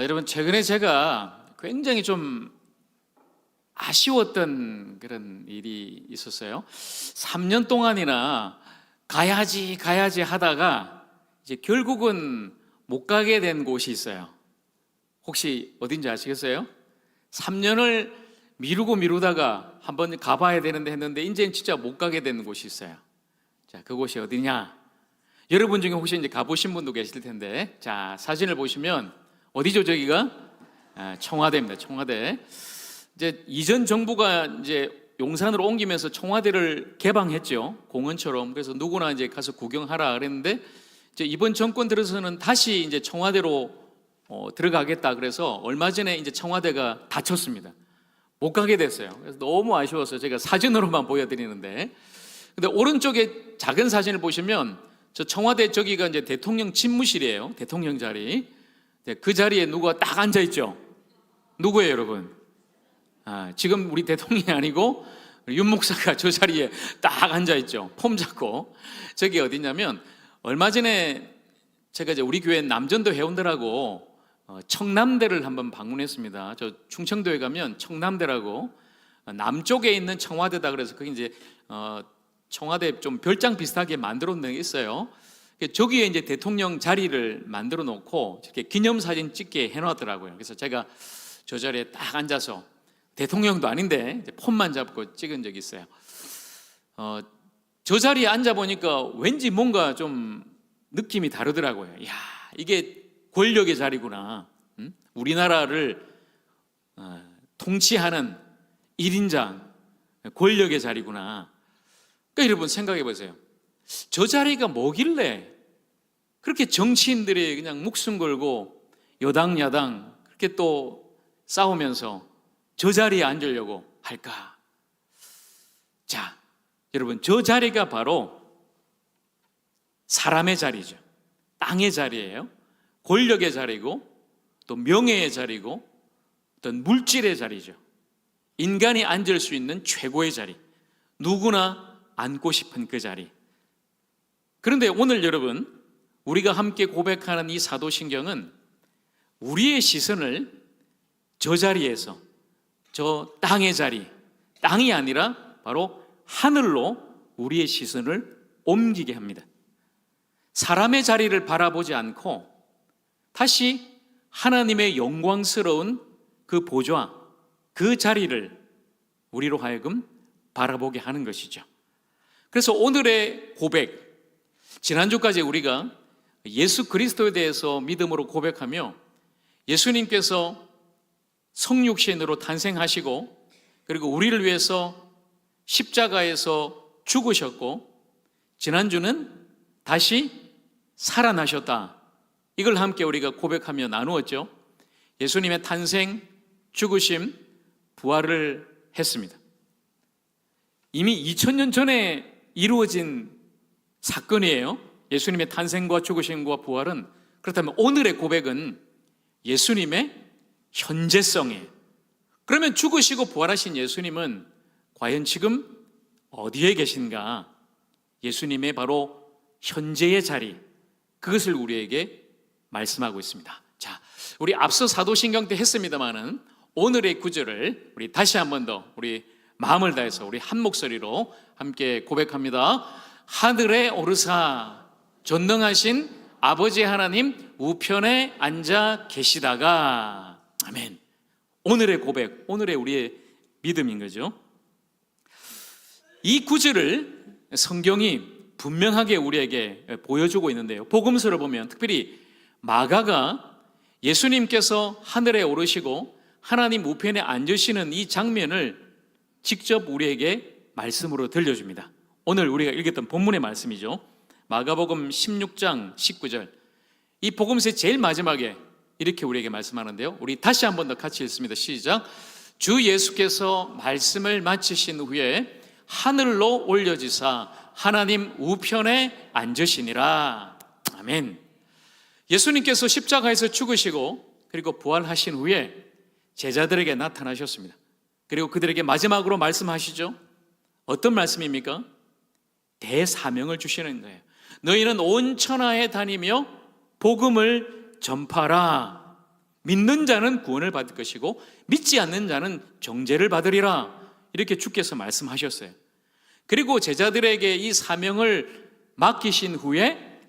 여러분, 최근에 제가 굉장히 좀 아쉬웠던 그런 일이 있었어요. 3년 동안이나 가야지 하다가 이제 결국은 못 가게 된 곳이 있어요. 혹시 어딘지 아시겠어요? 3년을 미루다가 한번 가봐야 되는데 했는데 이제는 진짜 못 가게 된 곳이 있어요. 자, 그곳이 어디냐? 여러분 중에 혹시 이제 가보신 분도 계실 텐데, 자, 사진을 보시면 어디죠, 저기가? 청와대입니다. 청와대. 이제 이전 정부가 이제 용산으로 옮기면서 청와대를 개방했죠. 공원처럼. 그래서 누구나 이제 가서 구경하라 그랬는데, 이제 이번 정권 들어서는 다시 이제 청와대로 들어가겠다 그래서 얼마 전에 이제 청와대가 닫혔습니다. 못 가게 됐어요. 그래서 너무 아쉬워서 제가 사진으로만 보여드리는데, 근데 오른쪽에 작은 사진을 보시면 저 청와대 저기가 이제 대통령 집무실이에요. 대통령 자리. 그 자리에 누가 딱 앉아 있죠. 누구예요, 여러분? 지금 우리 대통령이 아니고 윤 목사가 저 자리에 딱 앉아 있죠. 폼 잡고. 저기 어디냐면 얼마 전에 제가 이제 우리 교회 남전도 회원들하고 청남대를 한번 방문했습니다. 저 충청도에 가면 청남대라고 남쪽에 있는 청와대다 그래서 거기 이제 청와대 좀 별장 비슷하게 만들어 놓은 게 있어요. 저기에 이제 대통령 자리를 만들어 놓고 이렇게 기념사진 찍게 해놨더라고요. 그래서 제가 저 자리에 딱 앉아서 대통령도 아닌데 이제 폰만 잡고 찍은 적이 있어요. 저 자리에 앉아 보니까 왠지 뭔가 좀 느낌이 다르더라고요. 이야, 이게 권력의 자리구나. 우리나라를 통치하는 1인장 권력의 자리구나. 그러니까 여러분 생각해 보세요. 저 자리가 뭐길래 그렇게 정치인들이 그냥 목숨 걸고 여당 야당 그렇게 또 싸우면서 저 자리에 앉으려고 할까? 자, 여러분, 저 자리가 바로 사람의 자리죠. 땅의 자리예요. 권력의 자리고 또 명예의 자리고 어떤 물질의 자리죠. 인간이 앉을 수 있는 최고의 자리, 누구나 앉고 싶은 그 자리. 그런데 오늘 여러분, 우리가 함께 고백하는 이 사도신경은 우리의 시선을 저 자리에서, 저 땅의 자리, 땅이 아니라 바로 하늘로 우리의 시선을 옮기게 합니다. 사람의 자리를 바라보지 않고 다시 하나님의 영광스러운 그 보좌, 그 자리를 우리로 하여금 바라보게 하는 것이죠. 그래서 오늘의 고백, 지난주까지 우리가 예수 그리스도에 대해서 믿음으로 고백하며 예수님께서 성육신으로 탄생하시고 그리고 우리를 위해서 십자가에서 죽으셨고 지난주는 다시 살아나셨다. 이걸 함께 우리가 고백하며 나누었죠. 예수님의 탄생, 죽으심, 부활을 했습니다. 이미 2000년 전에 이루어진 사건이에요. 예수님의 탄생과 죽으심과 부활은. 그렇다면 오늘의 고백은 예수님의 현재성이에요. 그러면 죽으시고 부활하신 예수님은 과연 지금 어디에 계신가? 예수님의 바로 현재의 자리, 그것을 우리에게 말씀하고 있습니다. 자, 우리 앞서 사도신경 때 했습니다마는 오늘의 구절을 우리 다시 한 번 더 우리 마음을 다해서 우리 한 목소리로 함께 고백합니다. 하늘에 오르사 전능하신 아버지 하나님 우편에 앉아 계시다가. 아멘. 오늘의 고백, 오늘의 우리의 믿음인 거죠. 이 구절을 성경이 분명하게 우리에게 보여주고 있는데요. 복음서를 보면 특별히 마가가 예수님께서 하늘에 오르시고 하나님 우편에 앉으시는 이 장면을 직접 우리에게 말씀으로 들려줍니다. 오늘 우리가 읽었던 본문의 말씀이죠. 마가복음 16장 19절. 이 복음서의 제일 마지막에 이렇게 우리에게 말씀하는데요. 우리 다시 한 번 더 같이 읽습니다. 시작. 주 예수께서 말씀을 마치신 후에 하늘로 올려지사 하나님 우편에 앉으시니라. 아멘. 예수님께서 십자가에서 죽으시고 그리고 부활하신 후에 제자들에게 나타나셨습니다. 그리고 그들에게 마지막으로 말씀하시죠. 어떤 말씀입니까? 대사명을 주시는 거예요. 너희는 온 천하에 다니며 복음을 전파라. 믿는 자는 구원을 받을 것이고 믿지 않는 자는 정죄를 받으리라, 이렇게 주께서 말씀하셨어요. 그리고 제자들에게 이 사명을 맡기신 후에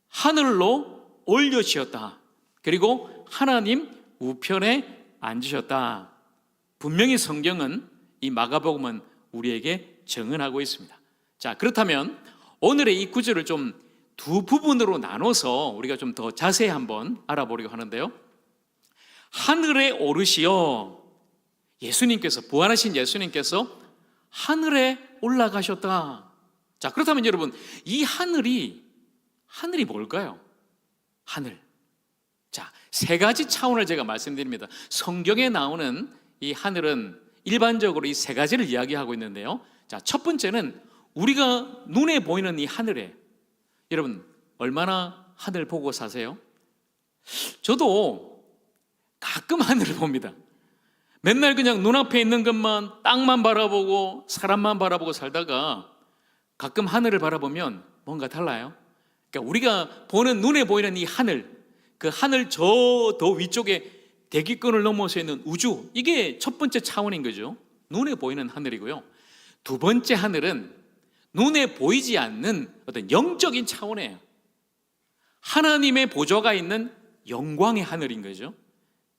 하늘로 올려지었다. 그리고 하나님 우편에 앉으셨다. 분명히 성경은, 이 마가복음은 우리에게 증언하고 있습니다. 자, 그렇다면 오늘의 이 구절을 좀 두 부분으로 나눠서 우리가 좀 더 자세히 한번 알아보려고 하는데요. 하늘에 오르시어, 예수님께서, 부활하신 예수님께서 하늘에 올라가셨다. 자, 그렇다면 여러분, 이 하늘이 뭘까요? 하늘. 자, 세 가지 차원을 제가 말씀드립니다. 성경에 나오는 이 하늘은 일반적으로 이 세 가지를 이야기하고 있는데요. 자, 첫 번째는 우리가 눈에 보이는 이 하늘에, 여러분 얼마나 하늘 보고 사세요? 저도 가끔 하늘을 봅니다. 맨날 그냥 눈앞에 있는 것만, 땅만 바라보고 사람만 바라보고 살다가 가끔 하늘을 바라보면 뭔가 달라요. 그러니까 우리가 보는, 눈에 보이는 이 하늘, 그 하늘 저 더 위쪽에 대기권을 넘어서 있는 우주, 이게 첫 번째 차원인 거죠. 눈에 보이는 하늘이고요. 두 번째 하늘은 눈에 보이지 않는 어떤 영적인 차원이에요. 하나님의 보좌가 있는 영광의 하늘인 거죠.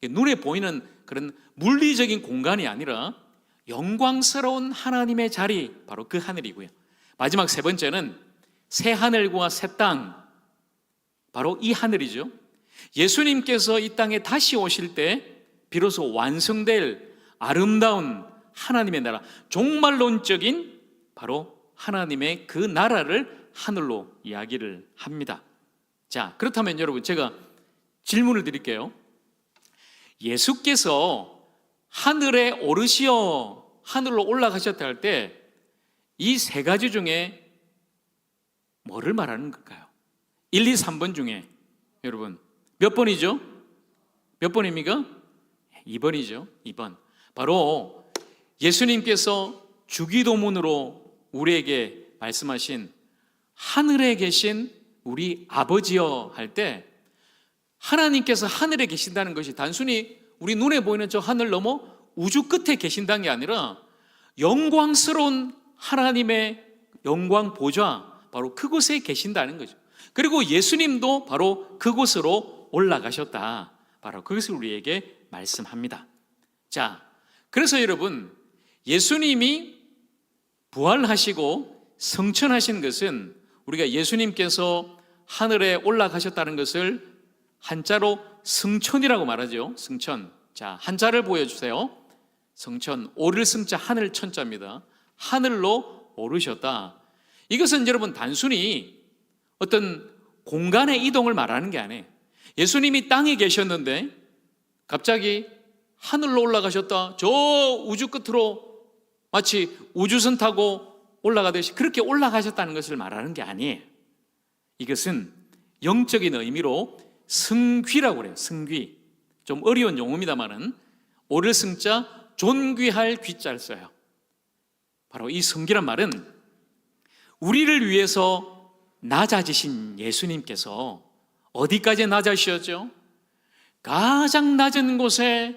눈에 보이는 그런 물리적인 공간이 아니라 영광스러운 하나님의 자리, 바로 그 하늘이고요. 마지막 세 번째는 새 하늘과 새 땅, 바로 이 하늘이죠. 예수님께서 이 땅에 다시 오실 때 비로소 완성될 아름다운 하나님의 나라, 종말론적인 바로 하나님의 그 나라를 하늘로 이야기를 합니다. 자, 그렇다면 여러분, 제가 질문을 드릴게요. 예수께서 하늘에 오르시어, 하늘로 올라가셨다 할 때 이 세 가지 중에 뭐를 말하는 걸까요? 1, 2, 3번 중에 여러분 몇 번이죠? 몇 번입니까? 2번이죠. 2번. 바로 예수님께서 주기도문으로 우리에게 말씀하신 하늘에 계신 우리 아버지여 할 때, 하나님께서 하늘에 계신다는 것이 단순히 우리 눈에 보이는 저 하늘 넘어 우주 끝에 계신다는 게 아니라 영광스러운 하나님의 영광 보좌, 바로 그곳에 계신다는 거죠. 그리고 예수님도 바로 그곳으로 올라가셨다, 바로 그것을 우리에게 말씀합니다. 자, 그래서 여러분, 예수님이 부활하시고 성천하신 것은, 우리가 예수님께서 하늘에 올라가셨다는 것을 한자로 승천이라고 말하죠. 승천. 자, 한자를 보여주세요. 성천, 오를 승자, 하늘 천자입니다. 하늘로 오르셨다. 이것은 여러분 단순히 어떤 공간의 이동을 말하는 게 아니에요. 예수님이 땅에 계셨는데 갑자기 하늘로 올라가셨다, 저 우주 끝으로 마치 우주선 타고 올라가듯이 그렇게 올라가셨다는 것을 말하는 게 아니에요. 이것은 영적인 의미로 승귀라고 그래요. 승귀. 좀 어려운 용어입니다만은 오를 승자, 존귀할 귀자를 써요. 바로 이 승귀란 말은 우리를 위해서 낮아지신 예수님께서 어디까지 낮아지셨죠? 가장 낮은 곳에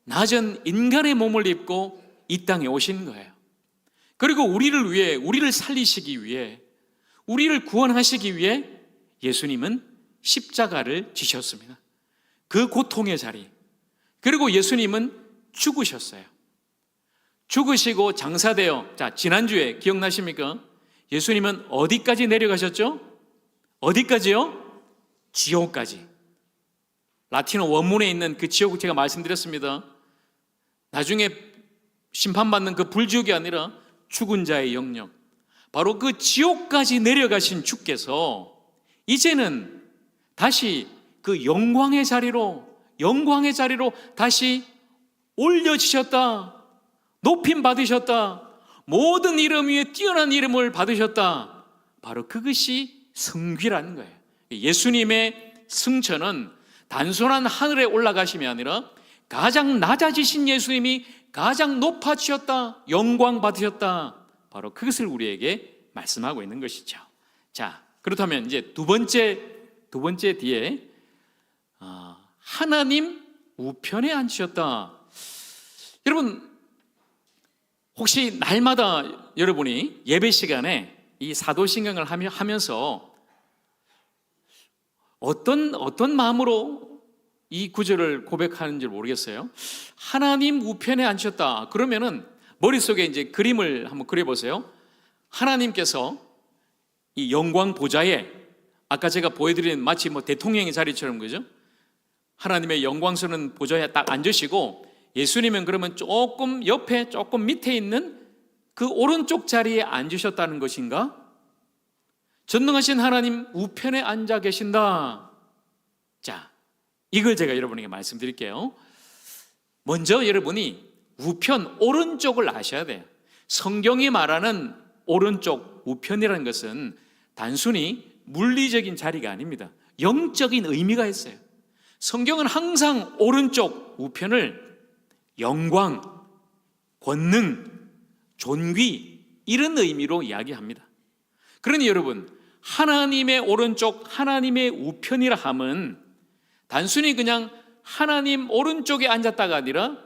낮은 인간의 몸을 입고 이 땅에 오신 거예요. 그리고 우리를 위해, 우리를 살리시기 위해, 우리를 구원하시기 위해 예수님은 십자가를 지셨습니다. 그 고통의 자리. 그리고 예수님은 죽으셨어요. 죽으시고 장사되어, 자, 지난주에 기억나십니까? 예수님은 어디까지 내려가셨죠? 어디까지요? 지옥까지. 라틴어 원문에 있는 그 지옥 제가 말씀드렸습니다. 나중에 심판받는 그 불지옥이 아니라 죽은 자의 영역, 바로 그 지옥까지 내려가신 주께서 이제는 다시 그 영광의 자리로 다시 올려지셨다, 높임 받으셨다, 모든 이름 위에 뛰어난 이름을 받으셨다. 바로 그것이 승귀라는 거예요. 예수님의 승천은 단순한 하늘에 올라가심이 아니라 가장 낮아지신 예수님이 가장 높아지셨다, 영광 받으셨다, 바로 그것을 우리에게 말씀하고 있는 것이죠. 자, 그렇다면 이제 두 번째 뒤에 하나님 우편에 앉으셨다. 여러분, 혹시 날마다 여러분이 예배 시간에 이 사도신경을 하면서 어떤 마음으로 이 구절을 고백하는지 모르겠어요. 하나님 우편에 앉으셨다. 그러면은 머릿속에 이제 그림을 한번 그려보세요. 하나님께서 이 영광 보좌에, 아까 제가 보여드린 마치 대통령의 자리처럼, 그죠? 하나님의 영광스러운 보좌에 딱 앉으시고, 예수님은 그러면 조금 옆에, 조금 밑에 있는 그 오른쪽 자리에 앉으셨다는 것인가? 전능하신 하나님 우편에 앉아 계신다. 자, 이걸 제가 여러분에게 말씀드릴게요. 먼저 여러분이 우편, 오른쪽을 아셔야 돼요. 성경이 말하는 오른쪽, 우편이라는 것은 단순히 물리적인 자리가 아닙니다. 영적인 의미가 있어요. 성경은 항상 오른쪽, 우편을 영광, 권능, 존귀, 이런 의미로 이야기합니다. 그러니 여러분, 하나님의 오른쪽, 하나님의 우편이라 함은 단순히 그냥 하나님 오른쪽에 앉았다가 아니라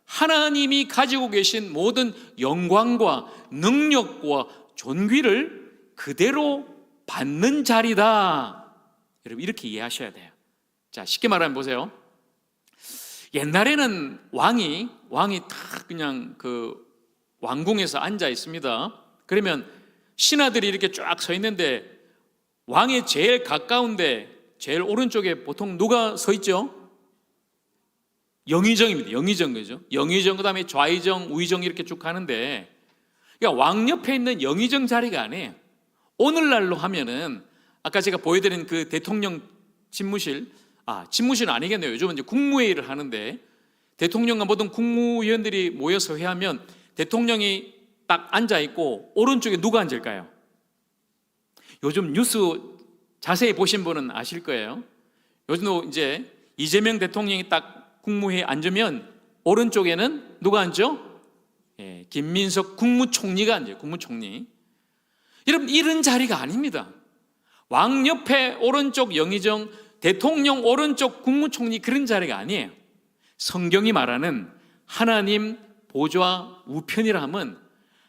하나님이 가지고 계신 모든 영광과 능력과 존귀를 그대로 받는 자리다. 여러분, 이렇게 이해하셔야 돼요. 자, 쉽게 말하면 보세요. 옛날에는 왕이 딱 그냥 그 왕궁에서 앉아 있습니다. 그러면 신하들이 이렇게 쫙 서 있는데 왕의 제일 가까운데 제일 오른쪽에 보통 누가 서 있죠? 영의정입니다. 영의정, 그죠? 영의정, 그 다음에 좌의정, 우의정 이렇게 쭉 가는데, 그러니까 왕 옆에 있는 영의정 자리가 아니에요. 오늘날로 하면은 아까 제가 보여드린 그 대통령 집무실은 아니겠네요. 요즘은 이제 국무회의를 하는데 대통령과 모든 국무위원들이 모여서 회하면 대통령이 딱 앉아 있고 오른쪽에 누가 앉을까요? 요즘 뉴스 자세히 보신 분은 아실 거예요. 요즘도 이제 이재명 대통령이 딱 국무회의에 앉으면 오른쪽에는 누가 앉죠? 김민석 국무총리가 앉아요. 국무총리. 여러분, 이런 자리가 아닙니다. 왕 옆에 오른쪽 영의정, 대통령 오른쪽 국무총리, 그런 자리가 아니에요. 성경이 말하는 하나님 보좌 우편이라 함은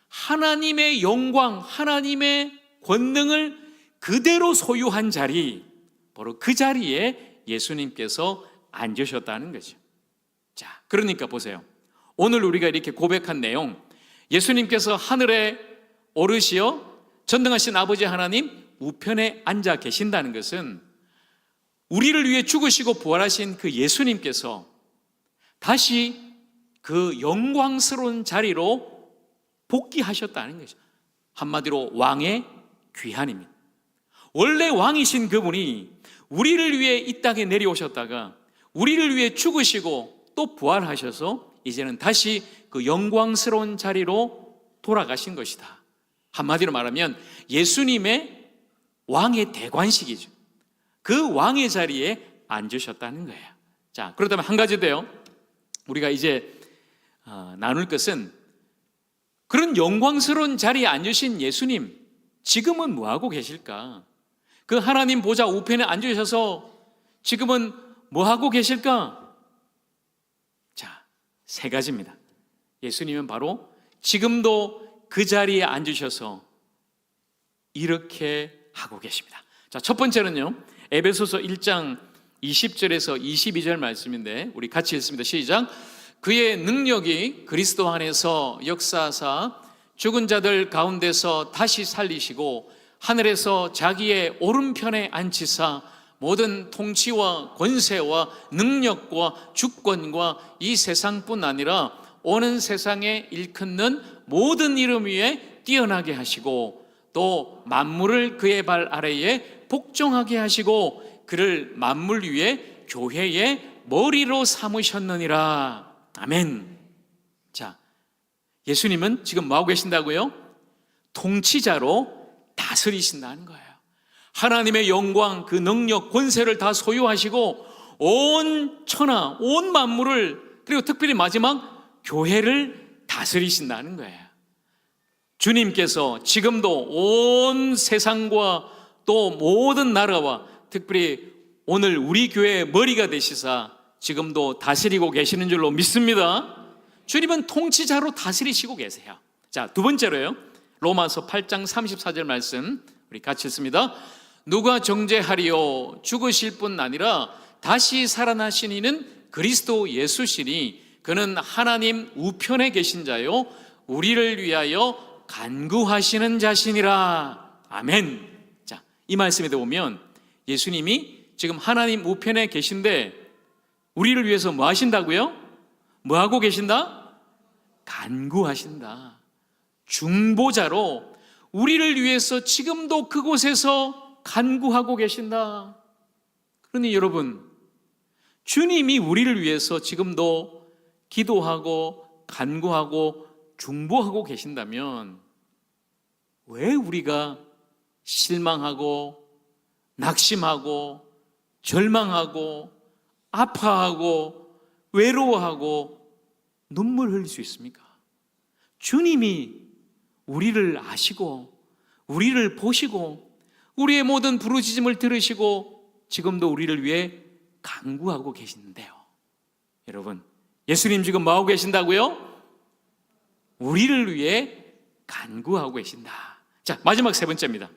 하나님의 영광, 하나님의 권능을 그대로 소유한 자리, 바로 그 자리에 예수님께서 앉으셨다는 거죠. 자, 그러니까 보세요. 오늘 우리가 이렇게 고백한 내용, 예수님께서 하늘에 오르시어 전능하신 아버지 하나님 우편에 앉아 계신다는 것은 우리를 위해 죽으시고 부활하신 그 예수님께서 다시 그 영광스러운 자리로 복귀하셨다는 것이죠. 한마디로 왕의 귀환입니다. 원래 왕이신 그분이 우리를 위해 이 땅에 내려오셨다가 우리를 위해 죽으시고 또 부활하셔서 이제는 다시 그 영광스러운 자리로 돌아가신 것이다. 한마디로 말하면 예수님의 왕의 대관식이죠. 그 왕의 자리에 앉으셨다는 거예요. 자, 그렇다면 한 가지 더요. 우리가 이제 나눌 것은 그런 영광스러운 자리에 앉으신 예수님, 지금은 뭐하고 계실까? 그 하나님 보좌 우편에 앉으셔서 지금은 뭐하고 계실까? 자, 세 가지입니다. 예수님은 바로 지금도 그 자리에 앉으셔서 이렇게 하고 계십니다. 자, 첫 번째는요, 에베소서 1장 20절에서 22절 말씀인데 우리 같이 읽습니다. 시작. 그의 능력이 그리스도 안에서 역사하사 죽은 자들 가운데서 다시 살리시고 하늘에서 자기의 오른편에 앉히사 모든 통치와 권세와 능력과 주권과 이 세상뿐 아니라 오는 세상에 일컫는 모든 이름 위에 뛰어나게 하시고 또 만물을 그의 발 아래에 복종하게 하시고 그를 만물 위에 교회의 머리로 삼으셨느니라. 아멘. 자, 예수님은 지금 뭐하고 계신다고요? 통치자로 다스리신다는 거예요. 하나님의 영광, 그 능력, 권세를 다 소유하시고 온 천하, 온 만물을, 그리고 특별히 마지막 교회를 다스리신다는 거예요. 주님께서 지금도 온 세상과 또 모든 나라와 특별히 오늘 우리 교회의 머리가 되시사 지금도 다스리고 계시는 줄로 믿습니다. 주님은 통치자로 다스리시고 계세요. 자, 두 번째로요, 로마서 8장 34절 말씀 우리 같이 읽습니다. 누가 정죄하리요? 죽으실 뿐 아니라 다시 살아나신 이는 그리스도 예수시니 그는 하나님 우편에 계신 자요 우리를 위하여 간구하시는 자시니라. 아멘. 자, 이 말씀에 보면 예수님이 지금 하나님 우편에 계신데 우리를 위해서 뭐 하신다고요? 뭐 하고 계신다? 간구하신다. 중보자로 우리를 위해서 지금도 그곳에서 간구하고 계신다. 그러니 여러분, 주님이 우리를 위해서 지금도 기도하고 간구하고 중보하고 계신다면 왜 우리가 실망하고 낙심하고 절망하고 아파하고 외로워하고 눈물 흘릴 수 있습니까? 주님이 우리를 아시고 우리를 보시고 우리의 모든 부르짖음을 들으시고 지금도 우리를 위해 간구하고 계시는데요. 여러분, 예수님 지금 뭐하고 계신다고요? 우리를 위해 간구하고 계신다. 자, 마지막 세 번째입니다.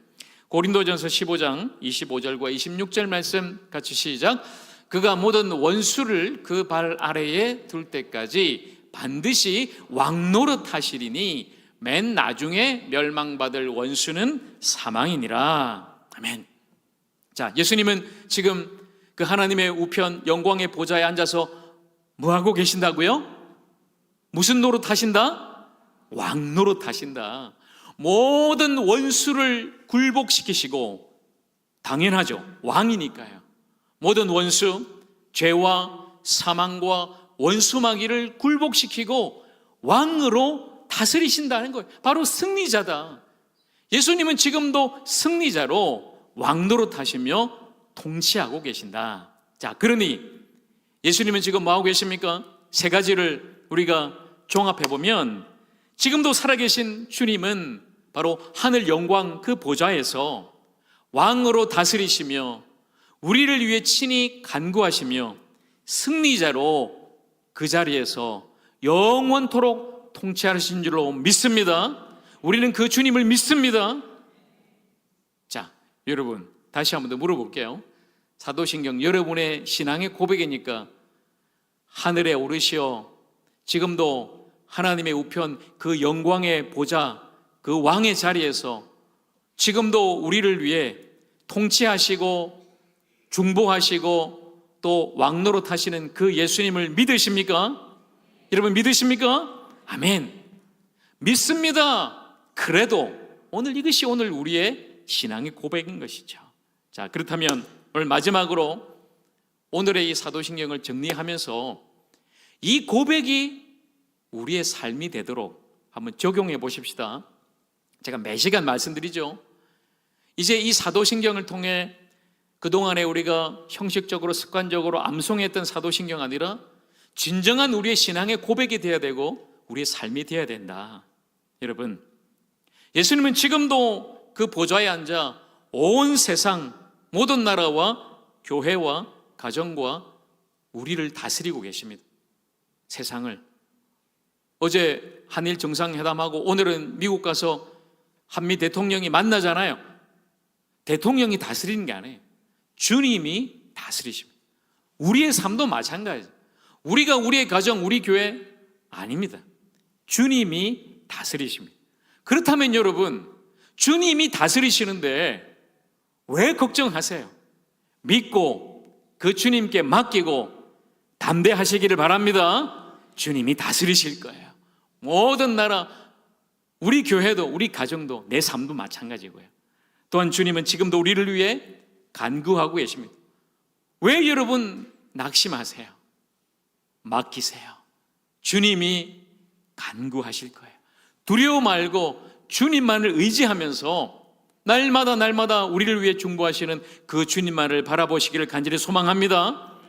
고린도전서 15장 25절과 26절 말씀 같이 시작. 그가 모든 원수를 그 발 아래에 둘 때까지 반드시 왕노릇 하시리니 맨 나중에 멸망받을 원수는 사망이니라. 아멘. 자, 예수님은 지금 그 하나님의 우편 영광의 보좌에 앉아서 뭐하고 계신다고요? 무슨 노릇 하신다? 왕노릇 하신다. 모든 원수를 굴복시키시고, 당연하죠, 왕이니까요. 모든 원수, 죄와 사망과 원수마귀를 굴복시키고 왕으로 다스리신다는 거예요. 바로 승리자다. 예수님은 지금도 승리자로 왕노릇 하시며 통치하고 계신다. 자, 그러니 예수님은 지금 뭐하고 계십니까? 세 가지를 우리가 종합해보면 지금도 살아계신 주님은 바로 하늘 영광 그 보좌에서 왕으로 다스리시며 우리를 위해 친히 간구하시며 승리자로 그 자리에서 영원토록 통치하신 줄로 믿습니다. 우리는 그 주님을 믿습니다. 자, 여러분, 다시 한번 더 물어볼게요. 사도신경 여러분의 신앙의 고백이니까 하늘에 오르시어 지금도 하나님의 우편 그 영광의 보좌 그 왕의 자리에서 지금도 우리를 위해 통치하시고 중보하시고 또 왕노릇 하시는 그 예수님을 믿으십니까? 여러분 믿으십니까? 아멘. 믿습니다. 그래도 이것이 오늘 우리의 신앙의 고백인 것이죠. 자, 그렇다면 오늘 마지막으로 오늘의 이 사도신경을 정리하면서 이 고백이 우리의 삶이 되도록 한번 적용해 보십시다. 제가 매 시간 말씀드리죠. 이제 이 사도신경을 통해 그동안에 우리가 형식적으로 습관적으로 암송했던 사도신경 아니라 진정한 우리의 신앙의 고백이 되어야 되고 우리의 삶이 되어야 된다. 여러분, 예수님은 지금도 그 보좌에 앉아 온 세상 모든 나라와 교회와 가정과 우리를 다스리고 계십니다. 세상을. 어제 한일 정상회담하고 오늘은 미국 가서 한미 대통령이 만나잖아요. 대통령이 다스리는 게 아니에요. 주님이 다스리십니다. 우리의 삶도 마찬가지예요. 우리가 우리의 가정, 우리 교회 아닙니다. 주님이 다스리십니다. 그렇다면 여러분, 주님이 다스리시는데 왜 걱정하세요? 믿고 그 주님께 맡기고 담대하시기를 바랍니다. 주님이 다스리실 거예요. 모든 나라, 우리 교회도 우리 가정도 내 삶도 마찬가지고요. 또한 주님은 지금도 우리를 위해 간구하고 계십니다. 왜 여러분 낙심하세요? 맡기세요. 주님이 간구하실 거예요. 두려워 말고 주님만을 의지하면서 날마다 우리를 위해 중보하시는 그 주님만을 바라보시기를 간절히 소망합니다.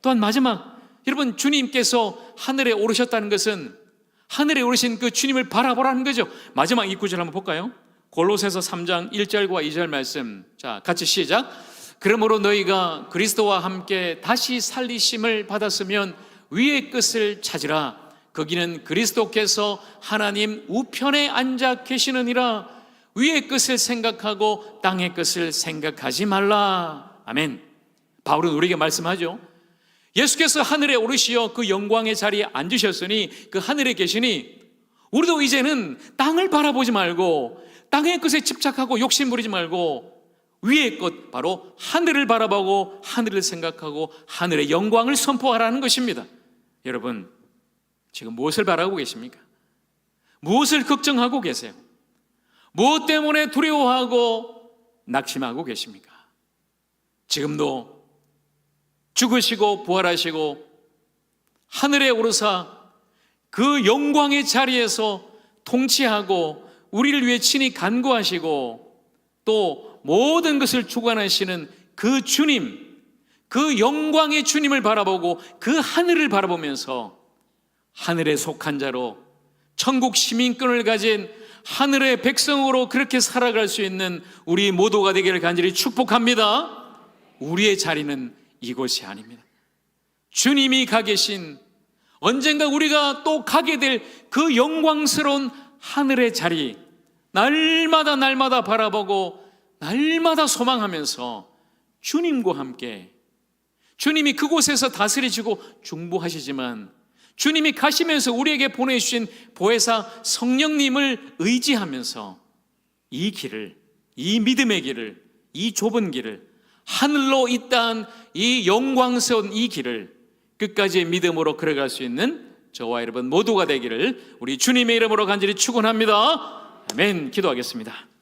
또한 마지막, 여러분 주님께서 하늘에 오르셨다는 것은 하늘에 오르신 그 주님을 바라보라는 거죠. 마지막 이 구절 한번 볼까요? 골로새서 3장 1절과 2절 말씀. 자, 같이 시작. 그러므로 너희가 그리스도와 함께 다시 살리심을 받았으면 위의 끝을 찾으라. 거기는 그리스도께서 하나님 우편에 앉아 계시느니라. 위의 끝을 생각하고 땅의 끝을 생각하지 말라. 아멘. 바울은 우리에게 말씀하죠. 예수께서 하늘에 오르시어 그 영광의 자리에 앉으셨으니, 그 하늘에 계시니 우리도 이제는 땅을 바라보지 말고 땅의 것에 집착하고 욕심 부리지 말고 위의 것, 바로 하늘을 바라보고 하늘을 생각하고 하늘의 영광을 선포하라는 것입니다. 여러분, 지금 무엇을 바라고 계십니까? 무엇을 걱정하고 계세요? 무엇 때문에 두려워하고 낙심하고 계십니까? 지금도 죽으시고 부활하시고 하늘에 오르사 그 영광의 자리에서 통치하고 우리를 위해 친히 간구하시고 또 모든 것을 주관하시는 그 주님, 그 영광의 주님을 바라보고 그 하늘을 바라보면서 하늘에 속한 자로 천국 시민권을 가진 하늘의 백성으로 그렇게 살아갈 수 있는 우리 모두가 되기를 간절히 축복합니다. 우리의 자리는 이곳이 아닙니다. 주님이 가 계신, 언젠가 우리가 또 가게 될 그 영광스러운 하늘의 자리, 날마다 바라보고 날마다 소망하면서 주님과 함께, 주님이 그곳에서 다스리시고 중보하시지만 주님이 가시면서 우리에게 보내주신 보혜사 성령님을 의지하면서 이 길을, 이 믿음의 길을, 이 좁은 길을, 하늘로 잇닿은 이 영광스러운 이 길을 끝까지 믿음으로 걸어갈 수 있는 저와 여러분 모두가 되기를 우리 주님의 이름으로 간절히 축원합니다. 아멘. 기도하겠습니다.